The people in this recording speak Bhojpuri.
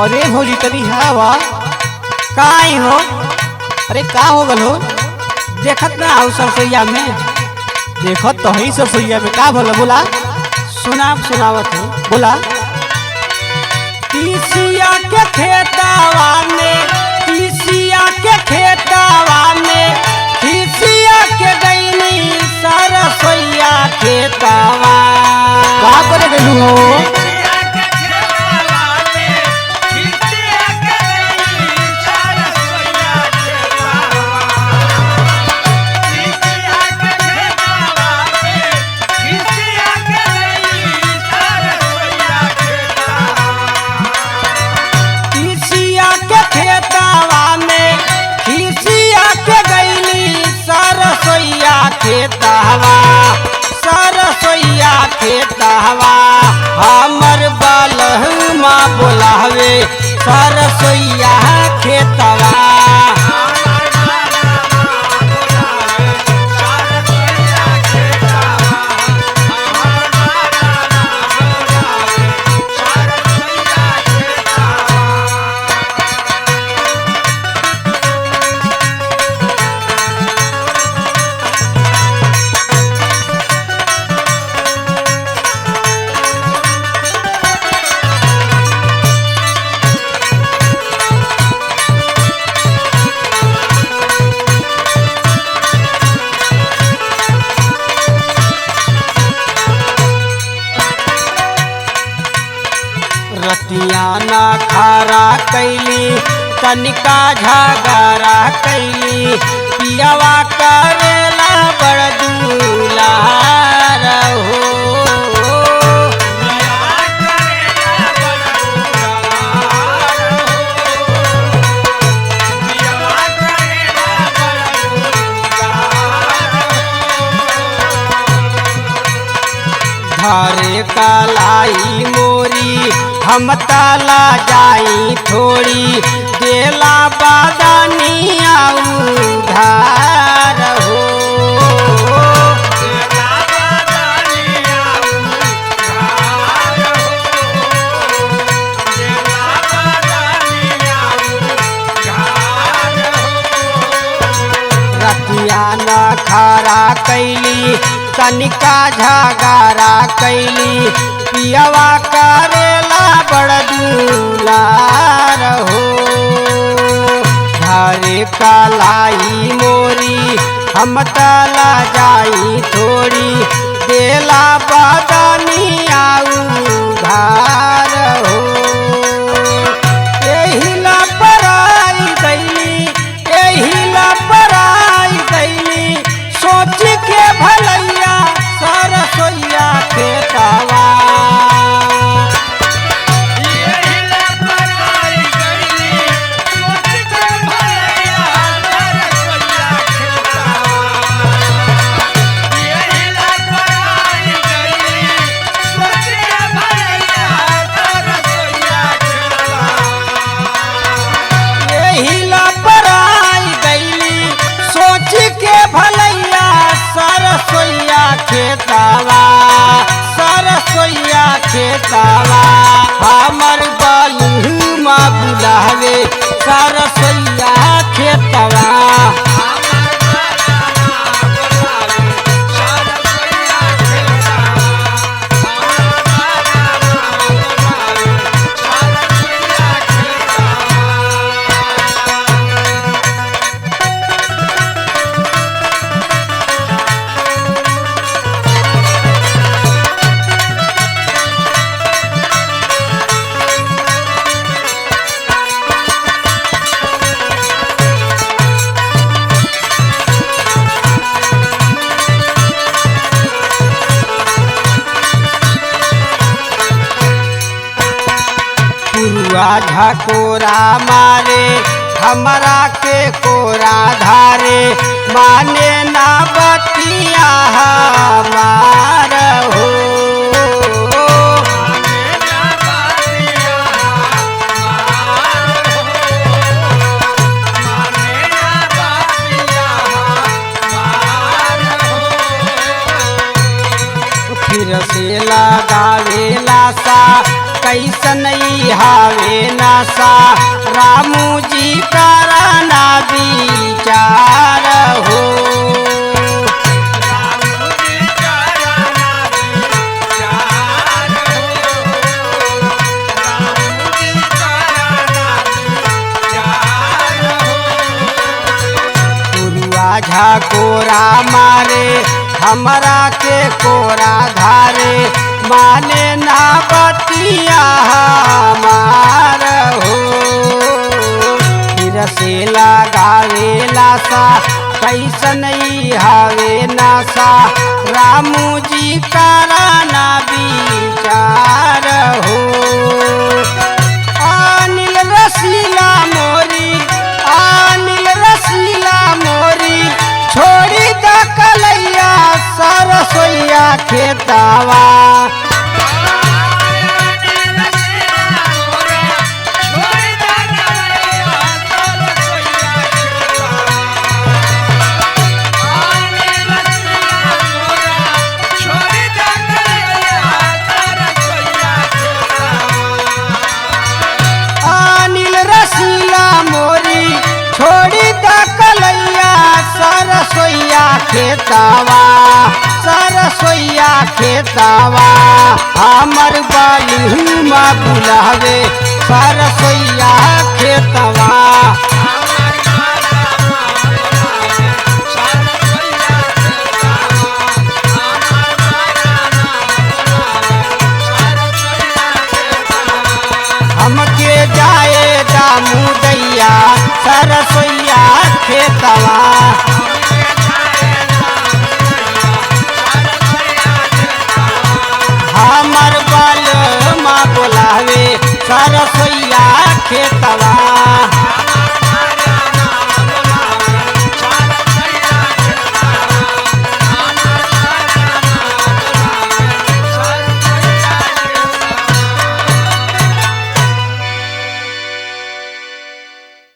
अरे भौजी तनी हवा काई हो। अरे का हो गल हो? देखत ना हो सरसोईया में। देखत तो ही सरसोईया में का भला बोला सुनावत हो बोला। तीसिया के खेतावा में तीसिया के खेतावा में तीसिया के गईनी सरसोईया खेतावा। का करे गलू हो? खेतवा सरसोईया खेतवा हमर बलहुमा बोलावे सरसोईया खेतवा। रतिया ना खारा कैली तनिका झगड़ा कैली पियावा करेला बड़ दुलार हो। धारे कलाई मोरी हम ताला जाई थोड़ी देला बादानिया उधार हो। रतिया न खारा कैली तनिका झगड़ा कैली पियावा करेला बड़ दुलार हो। धारे कलाई मोरी हम ताला जाई थोड़ी देला बदनिया उधार हो। एहिला पराई दैली सोच के भलैया सरसोईया खेतवा। सरसोईया खेतवा हमर बलहुमा बुलावे सरसोईया खेतवा। झकोरा मारे हमरा के कोरा धारे माने ना बतिया हमार हो। फिर से लगावेला सा कैसन ई हावे नासा रामू जी कराना विचार हो। कोरा मारे हमरा के कोरा धारे माने ना बतिया हमार हो। फिर से लगावेला सा कैसन ई हावे नासा रामू जी कराना विचार हो। अनिल रसीला मोरी अनिल रसीला मोरी छोड़ी द कलैया सरसोईया खेतावा। अनिल रसीला मोरी छोड़ी द कलैया सरसोईया खेतावा सरसोईया खेतावा। हमर बालुमा बुलावे सरसोईया खेतवा। हमके जाए दामू दैया सरसोईया खेतवा। हमर बाल माँ बोलावे सरसोईया खेतवा।